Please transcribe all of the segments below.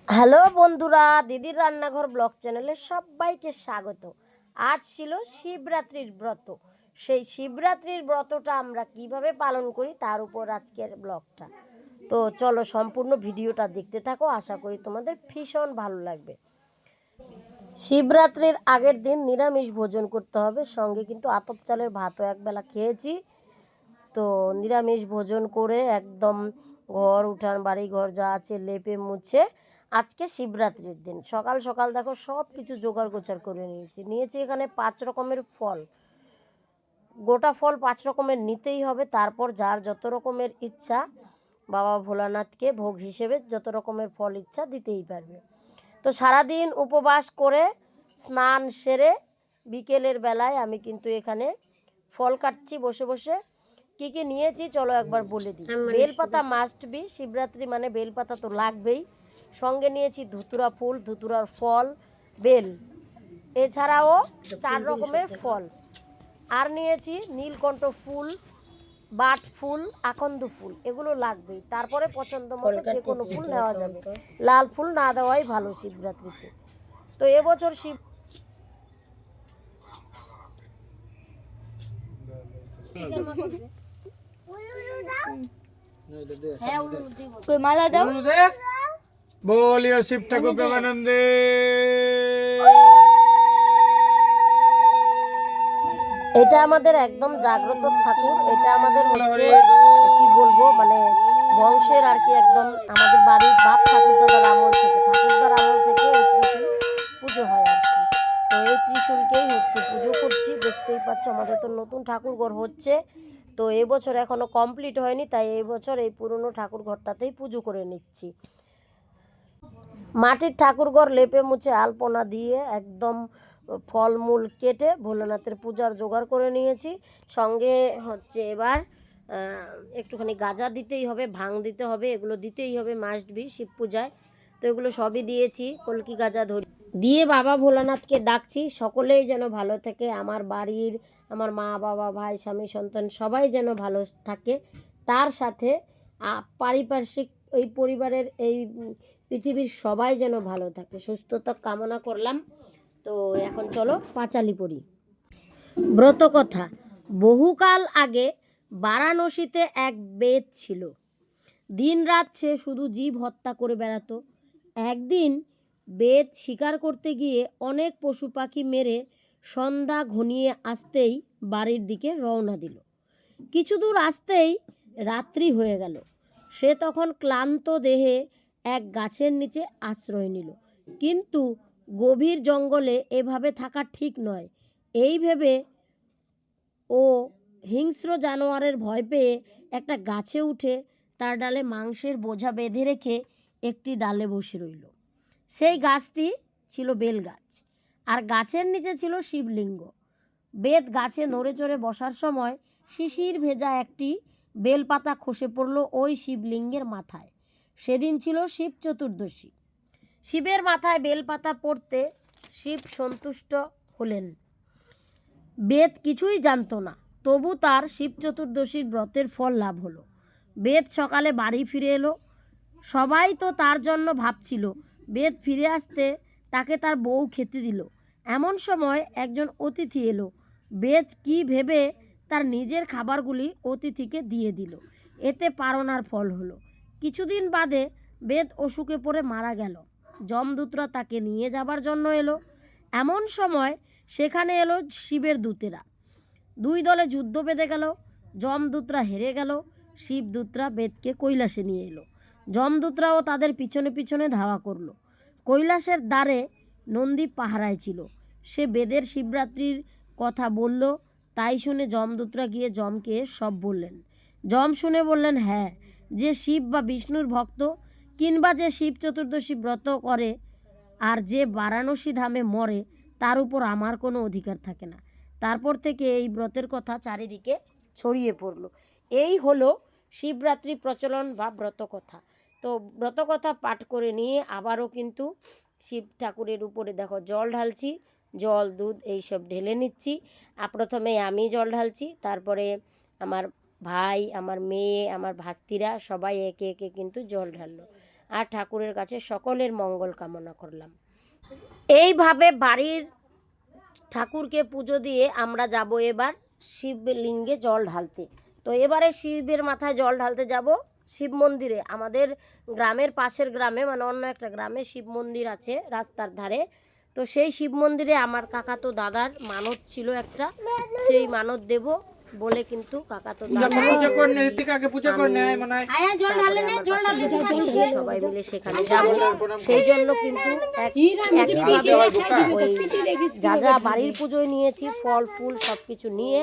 Hello বন্ধুরা, দিদির রান্নাঘর ব্লগ চ্যানেলে সবাইকে স্বাগত। আজ ছিল শিবরাত্রির ব্রত। সেই শিবরাত্রির ব্রতটা আমরা কিভাবে পালন করি তার উপর আজকের ব্লগটা। তো চলো সম্পূর্ণ ভিডিওটা দেখতে থাকো, আশা করি তোমাদের ভীষণ ভালো লাগবে। শিবরাত্রির আগের দিন নিরামিষ ভোজন করতে হবে, সঙ্গে কিন্তু আতপ চালের ভাতও একবেলা খেয়েছি। তো নিরামিষ ভোজন করে একদম ঘর উঠান বাড়ি ঘর যা আছে লেপে মুছে আজকে শিবরাত্রির দিন সকাল সকাল দেখো সব কিছু জোগাড় গোছাড় করে নিয়েছি এখানে 5 রকমের ফল। গোটা ফল 5 রকমের নিতেই হবে, তারপর যার যত রকমের ইচ্ছা বাবা ভোলানাথকে ভোগ হিসেবে যত রকমের ফল ইচ্ছা দিতেই পারবে। তো সারাদিন উপবাস করে স্নান সেরে বিকেলের বেলায় আমি কিন্তু এখানে ফল কাটছি বসে বসে। কী কী নিয়েছি চলো একবার বলে দিই। বেলপাতা মাস্ট বি, শিবরাত্রি মানে বেলপাতা তো লাগবেই। সঙ্গে নিয়েছি ধুতুরা ফুল, ধুতুরার ফল, বেল, এছাড়াও 4 রকমের ফল। আর নিয়েছি নীলকণ্ঠ ফুল, বাট ফুল, আকন্দ ফুল, এগুলো লাগবেই। তারপরে পছন্দ মতো যে কোনো ফুল নেওয়া যাবে, লাল ফুল না দেওয়াই ভালো শিবরাত্রিতে। তো এবছর শিব মালা দাও। बोलियो शिव ठाकुर प्रेमानंदे। এটা আমাদের একদম জাগ্রত ঠাকুর। এটা আমাদের হচ্ছে কি বলবো মানে বংশের আর কি, একদম আমাদের বাড়ির বাপ ঠাকুরদাদার আমল থেকে, ঠাকুরদার আমল থেকে এই ত্রিশূল পুজো হয় আর কি। তো এই ত্রিশূলকেই হচ্ছে পুজো করছি। দেখতেই পাচ্ছ আমাদের তো নতুন ঠাকুর ঘর হচ্ছে, তো এবছর এখনো কমপ্লিট হয়নি, তাই এই বছর এই পুরনো ঠাকুর ঘরটাতেই পুজো করে নিচ্ছি। মাটির ঠাকুরঘর লেপে মুছে আলপনা দিয়ে একদম ফলমূল কেটে ভোলানাথের পূজার জোগাড় করে নিয়েছি। সঙ্গে হচ্ছে এবার একটুখানি গাজা দিতেই হবে, ভাং দিতে হবে, এগুলো দিতেই হবে মাস্ট বি শিব পূজায়। তো এগুলো সবই দিয়েছি, কলকি গাজা ধরি দিয়ে বাবা ভোলানাথকে ডাকছি সকলেই যেন ভালো থাকে, আমার বাড়ির আমার মা বাবা ভাই স্বামী সন্তান সবাই যেন ভালো থাকে, তার সাথে পারিপার্শ্বিক এই পরিবারের এই পৃথিবীর সবাই যেন ভালো থাকে, সুস্থতা কামনা করলাম। তো এখন চলো পাঁচালি পড়ি। ব্রতকথা। বহুকাল আগে বারাণসীতে এক বেদ ছিল। দিন রাত সে শুধু জীব হত্যা করে বেড়াতো। একদিন বেদ শিকার করতে গিয়ে অনেক পশু পাখি মেরে সন্ধ্যা ঘনিয়ে আসতেই বাড়ির দিকে রওনা দিল। কিছু দূর আসতেই রাত্রি হয়ে গেল। সে তখন ক্লান্ত দেহে এক গাছের নিচে আশ্রয় নিল। কিন্তু গভীর জঙ্গলে এভাবে থাকা ঠিক নয়, এই ভেবে ও হিংস্র জানোয়ারের ভয় পেয়ে একটা গাছে উঠে তার ডালে মাংসের বোঝা বেঁধে রেখে একটি ডালে বসে রইল। সেই গাছটি ছিল বেল গাছ, আর গাছের নিচে ছিল শিবলিঙ্গ। বেদ গাছে নড়ে চড়ে বসার সময় শিশির ভেজা একটি বেলপাতা খসে পড়ল ওই শিবলিঙ্গের মাথায়। সেদিন ছিল শিব চতুর্দশী। শিবের মাথায় বেলপাতা পড়তে শিব সন্তুষ্ট হলেন। বেদ কিছুই জানতো না, তবু তার শিব চতুর্দশীর ব্রতের ফল লাভ হলো। বেদ সকালে বাড়ি ফিরে এলো। সবাই তো তার জন্য ভাবছিল। বেদ ফিরে আসতে তাকে তার বউ খেতে দিল। এমন সময় একজন অতিথি এলো। বেদ কি ভেবে তার নিজের খাবারগুলি অতিথিকে দিয়ে দিল। এতে পারনার ফল হলো। কিছুদিন বাদে বেদ অসুখে পড়ে মারা গেল। যমদূতরা তাকে নিয়ে যাবার জন্য এলো। এমন সময় সেখানে এলো শিবের দূতেরা। দুই দলে যুদ্ধ বেঁধে গেল। যমদূতরা হেরে গেল। শিবদূতরা বেদকে কৈলাসে নিয়ে এলো। যমদূতরাও তাদের পিছনে পিছনে ধাওয়া করলো। কৈলাসের দ্বারে নন্দী পাহারায় ছিল। সে বেদের শিবরাত্রির কথা বলল। তাই শুনে যমদূতরা গিয়ে যমকে সব বললেন। যম শুনে বললেন, হ্যাঁ, যে শিব বা বিষ্ণুর ভক্ত কিংবা যে শিব চতুর্দশী ব্রত করে আর যে বারাণসী ধামে মরে তার উপর আমার কোনো অধিকার থাকে না। তারপর থেকে এই ব্রতের কথা চারিদিকে ছড়িয়ে পড়ল। এই হলো শিবরাত্রি প্রচলন বা ব্রতকথা। তো ব্রতকথা পাঠ করে নিয়ে আবারও কিন্তু শিব ঠাকুরের উপরে দেখো জল ঢালছি, জল দুধ এইসব ঢেলে নিচ্ছি। প্রথমে আমি জল ঢালছি, তারপরে আমার ভাই, আমার মেয়ে, আমার ভাস্তিরা সবাই একে একে কিন্তু জল ঢাললো। আর ঠাকুরের কাছে সকলের মঙ্গল কামনা করলাম। এইভাবে বাড়ির ঠাকুরকে পুজো দিয়ে আমরা যাব এবার শিবলিঙ্গে জল ঢালতে। তো এবারে শিবের মাথায় জল ঢালতে যাব শিব মন্দিরে। আমাদের গ্রামের পাশের গ্রামে, মানে অন্য একটা গ্রামে শিব মন্দির আছে রাস্তার ধারে। তো সেই শিব মন্দিরে আমার কাকাতো দাদার মানত ছিল একটা, সেই মানত দেব বলে কিন্তু কাকাতো দাদা সবাই মিলে সেখানে যাব। সেই জন্য কিন্তু যা যা বাড়ির পুজোয় নিয়েছি, ফল ফুল সবকিছু নিয়ে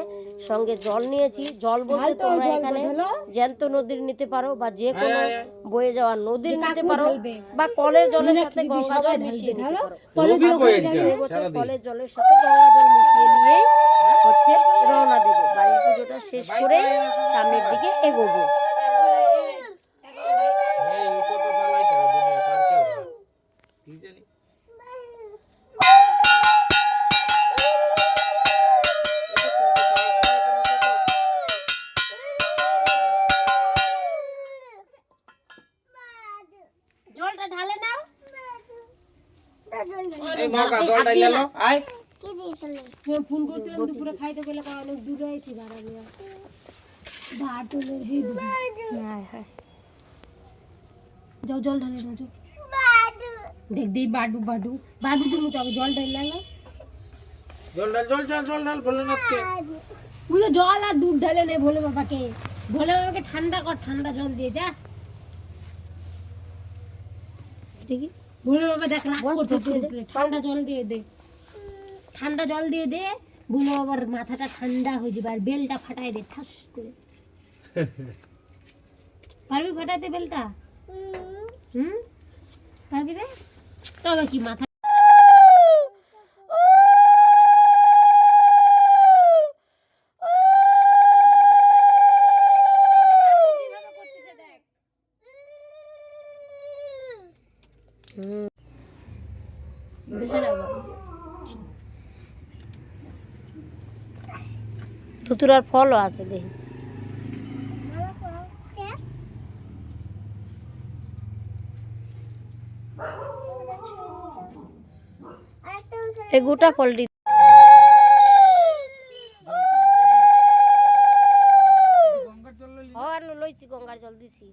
সঙ্গে জল নিয়েছি। জল বলতে তোমরা এখানে জ্যান্ত নদীর নিতে পারো, বা যে কোনো বয়ে যাওয়া নদীর নিতে পারো, বা কলের জলের সাথে গঙ্গা জল মিশিয়ে নিতে পারো। এবছর কলের জলের সাথে গঙ্গা জল মিশিয়ে নিয়ে হচ্ছে রওনা দেবো। বাড়ির পুজোটা শেষ করে সামনের দিকে এগোবো। জলটা ঢালে নাও। ফোন করছিলাম দুপুরে খাইতে গেলে অনেক দূরে আইছি যাও জল ঢালে না। দেখ দেই বাডু বাডু বাডু তুমি তো জল ঢাল বুঝলো, জল আর দুধ ঢালে নেই ভোলে বাবাকে। ভোলে বাবাকে ঠান্ডা কর, ঠান্ডা জল দিয়ে যা। দেখি ভোলে বাবা দেখ রাগ করছে, ঠান্ডা জল দিয়ে দে, ঠান্ডা জল দিয়ে দে। ভোলে বাবার মাথাটা ঠান্ডা হয়ে যাবে, আর বেলটা ফাটাই দে ঠাস করে। পারবি ফাটাইতে বেলটা? পারবি রে? তবে কি মাথা ধুতুরার ফলও আছে দেখিস। এই গোটা ফলটি লইছি, গঙ্গার জল দিছি।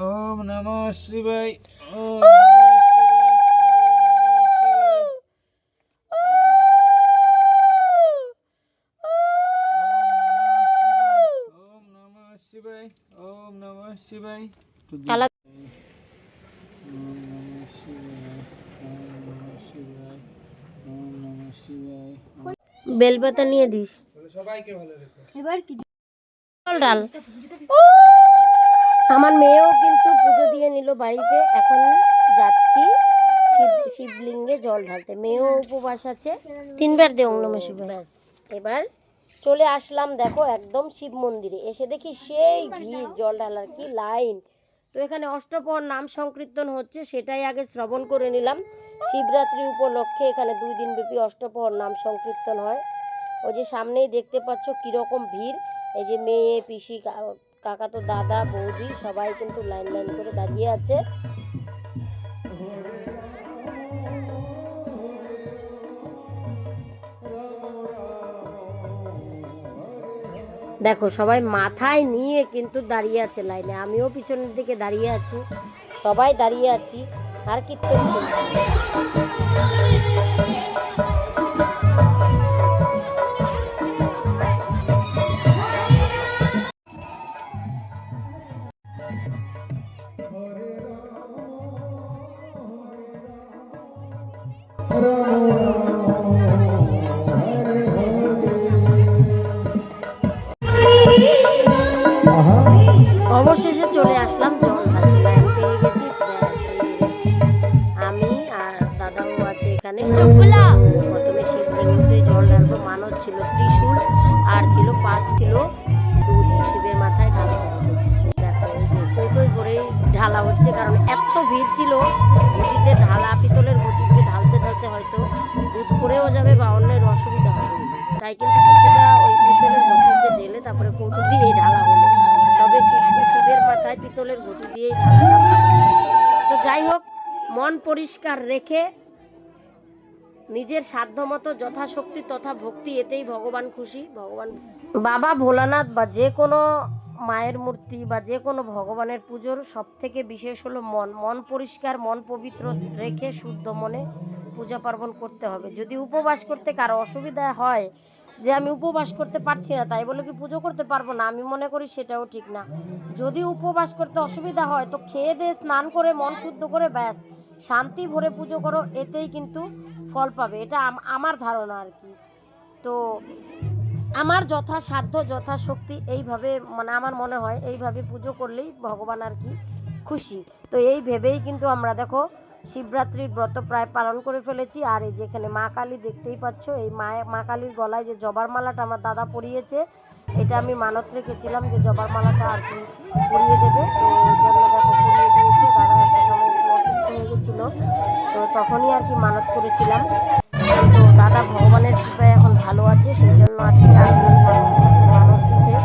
ওম নমঃ শিবায়। বেলপাতা নিয়ে দিস। এবার কি ডাল। আমার মেয়েও কিন্তু পুজো দিয়ে নিল বাড়িতে। এখন যাচ্ছি শিবলিঙ্গে জল ঢালতে। মেয়েও উপবাস আছে, 3 বার দে ওম নমঃ শিবায়। ব্যাস এবার চলে আসলাম দেখো একদম শিব মন্দিরে। এসে দেখি সেই ভিড়, জল ঢালার কি লাইন। তো এখানে অষ্টপ্রহর নাম সংকীর্তন হচ্ছে, সেটাই আগে শ্রবণ করে নিলাম। শিবরাত্রি উপলক্ষে এখানে 2 দিন ব্যাপী অষ্টপ্রহর নাম সংকীর্তন হয়। ওই যে সামনেই দেখতে পাচ্ছ কীরকম ভিড়। এই যে মেয়ে, পিসি, কাকাতো দাদা, বৌদি সবাই কিন্তু লাইন লাইন করে দাঁড়িয়ে আছে। দেখো সবাই মাথায় নিয়ে কিন্তু দাঁড়িয়ে আছে লাইনে। আমিও পিছনের দিকে দাঁড়িয়ে আছি, সবাই দাঁড়িয়ে আছি আর কীর্তন চলছে। অবশেষে চলে আসলাম জল ঢালতে। লাইন পেয়ে গেছি। আমি আর দাদাও আছে এখানে। প্রথমে শিবলিঙ্গতে জল ঢালবো। মানত ছিল ত্রিশূল আর ছিল 5 কিলো দুধ শিবের মাথায় ঢালতে হবে। দেখো এই যে কৌটোয় করে ঢালা হচ্ছে, কারণ এত ভিড় ছিল। ঘটিতে ঢালা, পিতলের ঘটিতে ঢালতে ঢালতে হয়তো দুধ পড়েও যাবে বা অন্যের অসুবিধা হবে, তাই কিন্তু কিছুটা ওই পিতলের ঘটিতে ঢেলে তারপরে কৌটো দিয়ে ঢালা হলো। তবে শিবের মাথায় পিতলের ঘটি দিয়েই ঢালাটা ভালো। তো যাই হোক, মন পরিষ্কার রেখে নিজের সাধ্যমতো যথাশক্তি তথা ভক্তি, এতেই ভগবান খুশি। ভগবান বাবা ভোলানাথ বা যে কোনো মায়ের মূর্তি বা যে কোনো ভগবানের পুজোর সব থেকে বিশেষ হলো মন পরিষ্কার, মন পবিত্র রেখে শুদ্ধ মনে পূজা পার্বণ করতে হবে। যদি উপবাস করতে কারো অসুবিধা হয় যে আমি উপবাস করতে পারছি না তাই বলে কি পুজো করতে পারবো না, আমি মনে করি সেটাও ঠিক না। যদি উপবাস করতে অসুবিধা হয় তো খেয়ে দিয়ে স্নান করে মন শুদ্ধ করে ব্যাস শান্তি ভরে পুজো করো, এতেই কিন্তু ফল পাবে। এটা আমার ধারণা আর কি। তো আমার যথাসাধ্য যথাশক্তি এইভাবে, মানে আমার মনে হয় এইভাবে পুজো করলেই ভগবান আর কি খুশি। তো এই ভেবেই কিন্তু আমরা দেখো শিবরাত্রির ব্রত প্রায় পালন করে ফেলেছি। আর এই যেখানে মা কালী দেখতেই পাচ্ছ, এই মা কালীর গলায় যে জবার মালাটা আমার দাদা পরিয়েছে, এটা আমি মানত রেখেছিলাম যে জবার মালাটা আর কি পরিয়ে দেবে। তো ওই জন্য দেখো পরিয়ে দিয়েছে। দাদা একটা সময় একটু অসুস্থ হয়ে গেছিলো, তো তখনই আর কি মানত করেছিলাম। তো দাদা ভগবানের কৃপায় এখন ভালো আছে, সেই জন্য আজকে আসলাম ঠাকুরের কাছে মানত দিতে।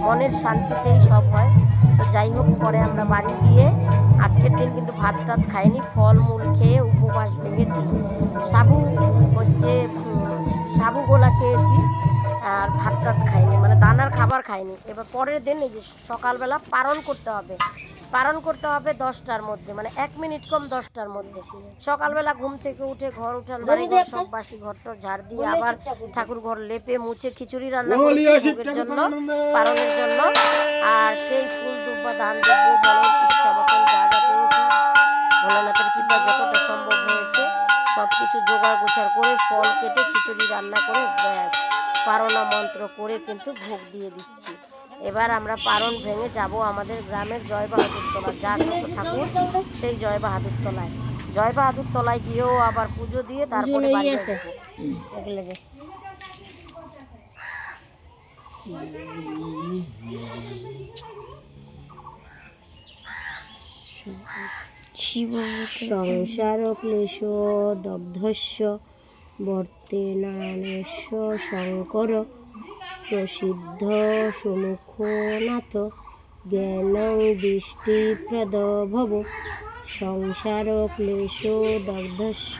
মনের শান্তিতেই সব হয়। তো যাই হোক, পরে আমরা বাড়ি গিয়ে আজকের দিন কিন্তু ভাত টাত খাইনি, ফল মূল খেয়ে উপবাস ভেঙেছি। সাবু গোলা খেয়েছি আর ভাত টাত খাইনি, মানে দানার খাবার খাইনি। এবার পরের দিন এই যে সকালবেলা পারণ করতে হবে 10টার মধ্যে, মানে 1 মিনিট কম 10টার মধ্যে। সকালবেলা ঘুম থেকে উঠে ঘর উঠান বাড়ি সব বাসি ঘরটর ঝাড় দিয়ে আবার ঠাকুর ঘর লেপে মুছে খিচুড়ি রান্না করেছি ভোগের জন্য, পারণের জন্য। আর সেই ফুল দুব্বা ধান দেবো মনের ইচ্ছা মতন যা যা পেয়েছি ভোলানাথের কৃপা যতটা সম্ভব হয়েছে সব কিছু জোগাড় গোছাড় করে ফল কেটে খিচুড়ি রান্না করে ব্যাস পারণা মন্ত্র করে কিন্তু ভোগ দিয়ে দিচ্ছি। এবার আমরা পারণ ভেঙে যাব আমাদের গ্রামের জয় বাহাদুর তলা, জাগ্রত ঠাকুর সেই জয় বাহাদুর তলায় গিয়েও আবার পুজো দিয়ে তারপরে বাড়ি আসবো। সংসার ক্লেশ দগ্ধস্য বর্তেনানেশ্ব শঙ্কর প্রসিদ্ধ সুমুখনাথ জ্ঞানং দৃষ্টিপ্রদ ভব। সংসার ক্লেশ দগ্ধস্য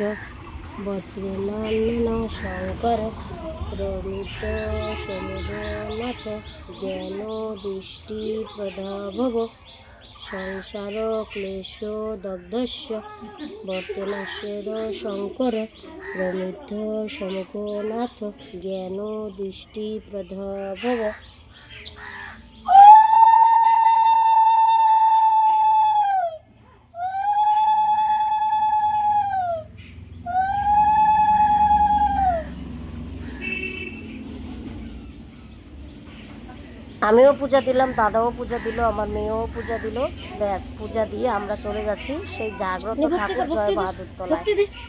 বর্তেনানেন শঙ্কর প্রমিত সমুদনাথ জ্ঞান দৃষ্টিপ্রদ ভব। সংসার ক্লেশ দগ্ধস্য বর্তনাশ্বর শঙ্কর প্রমিত সমুখনাথ জ্ঞান দৃষ্টিপ্রদ ভব। আমিও পূজা দিলাম, দাদাও পূজা দিল, আমার মেয়েও পূজা দিল। ব্যাস পূজা দিয়ে আমরা চলে যাচ্ছি সেই জাগ্রত ঠাকুর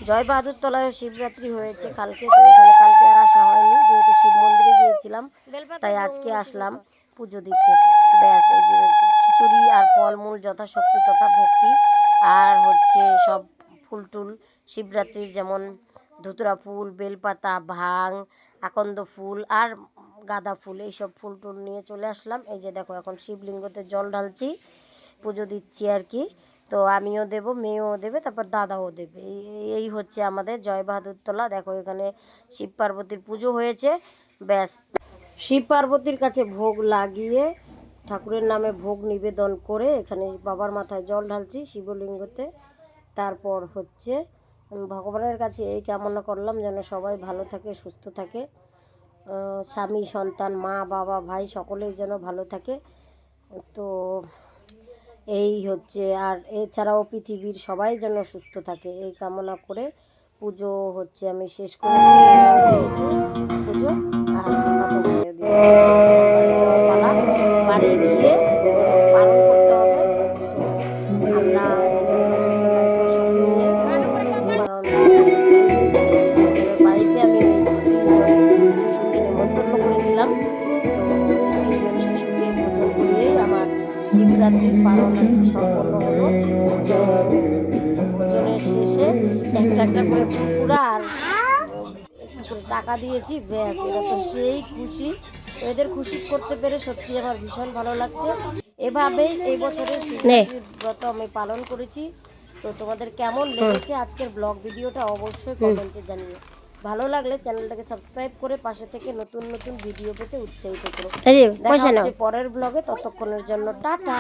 জয় বাহাদুর তলায় শিবরাত্রি হয়েছে কালকে। তো এখানে কালকে আর আসা হয়নি, যেহেতু শিব মন্দিরে গিয়েছিলাম তাই আজকে আসলাম পুজো দিতে। ব্যাস এই যে খিচুড়ি আর ফলমূল যথাশক্তি তথা ভক্তি, আর হচ্ছে সব ফুল টুল শিবরাত্রির যেমন ধুতরা ফুল, বেলপাতা, ভাং, আকন্দ ফুল আর গাঁদা ফুল, এইসব ফুল টুল নিয়ে চলে আসলাম। এই যে দেখো এখন শিবলিঙ্গতে জল ঢালছি, পুজো দিচ্ছি আর কি। তো আমিও দেব, মেয়েও দেবে, তারপর দাদাও দেবে। এই হচ্ছে আমাদের জয় বাহাদুর তলা। দেখো এখানে শিব পার্বতীর পুজো হয়েছে। ব্যাস শিব পার্বতীর কাছে ভোগ লাগিয়ে ঠাকুরের নামে ভোগ নিবেদন করে এখানে বাবার মাথায় জল ঢালছি শিবলিঙ্গতে। তারপর হচ্ছে ভগবানের কাছে এই কামনা করলাম যেন সবাই ভালো থাকে, সুস্থ থাকে, স্বামী সন্তান মা বাবা ভাই সকলেই যেন ভালো থাকে। তো এই হচ্ছে, আর এছাড়াও পৃথিবীর সবাই যেন সুস্থ থাকে এই কামনা করে পুজো হচ্ছে আমি শেষ করেছি। পুজো আর বাড়ি গিয়ে পালন করতে হবে। তো আমরা বাড়িতে আমি শিশুকে নিমন্ত্রণ করেছিলাম। তো এই 3 জন শিশুকে পুজো করিয়েই আমার শিবরাত্রির পালন সম্পন্ন হলো। কুরকুরা আর একটু করে টাকা দিয়েছি, ব্যাস এরা তো সেই খুশি। তো এদের খুশি করতে পেরে সত্যি আমার ভীষণ ভালো লাগছে। এভাবেই এই বছরের শিবরাত্রির ব্রত আমি পালন করেছি। তো তোমাদের কেমন লেগেছে আজকের ব্লগ ভিডিওটা অবশ্যই কমেন্টে জানিও। ভালো লাগলে চ্যানেলটাকে সাবস্ক্রাইব করে পাশে থেকে নতুন নতুন ভিডিও পেতে উৎসাহিত করো। দেখা হচ্ছে পরের ব্লগে, ততক্ষণের জন্য টাটা।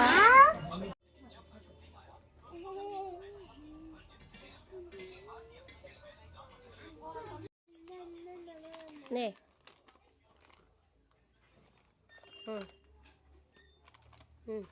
নে হুম হুম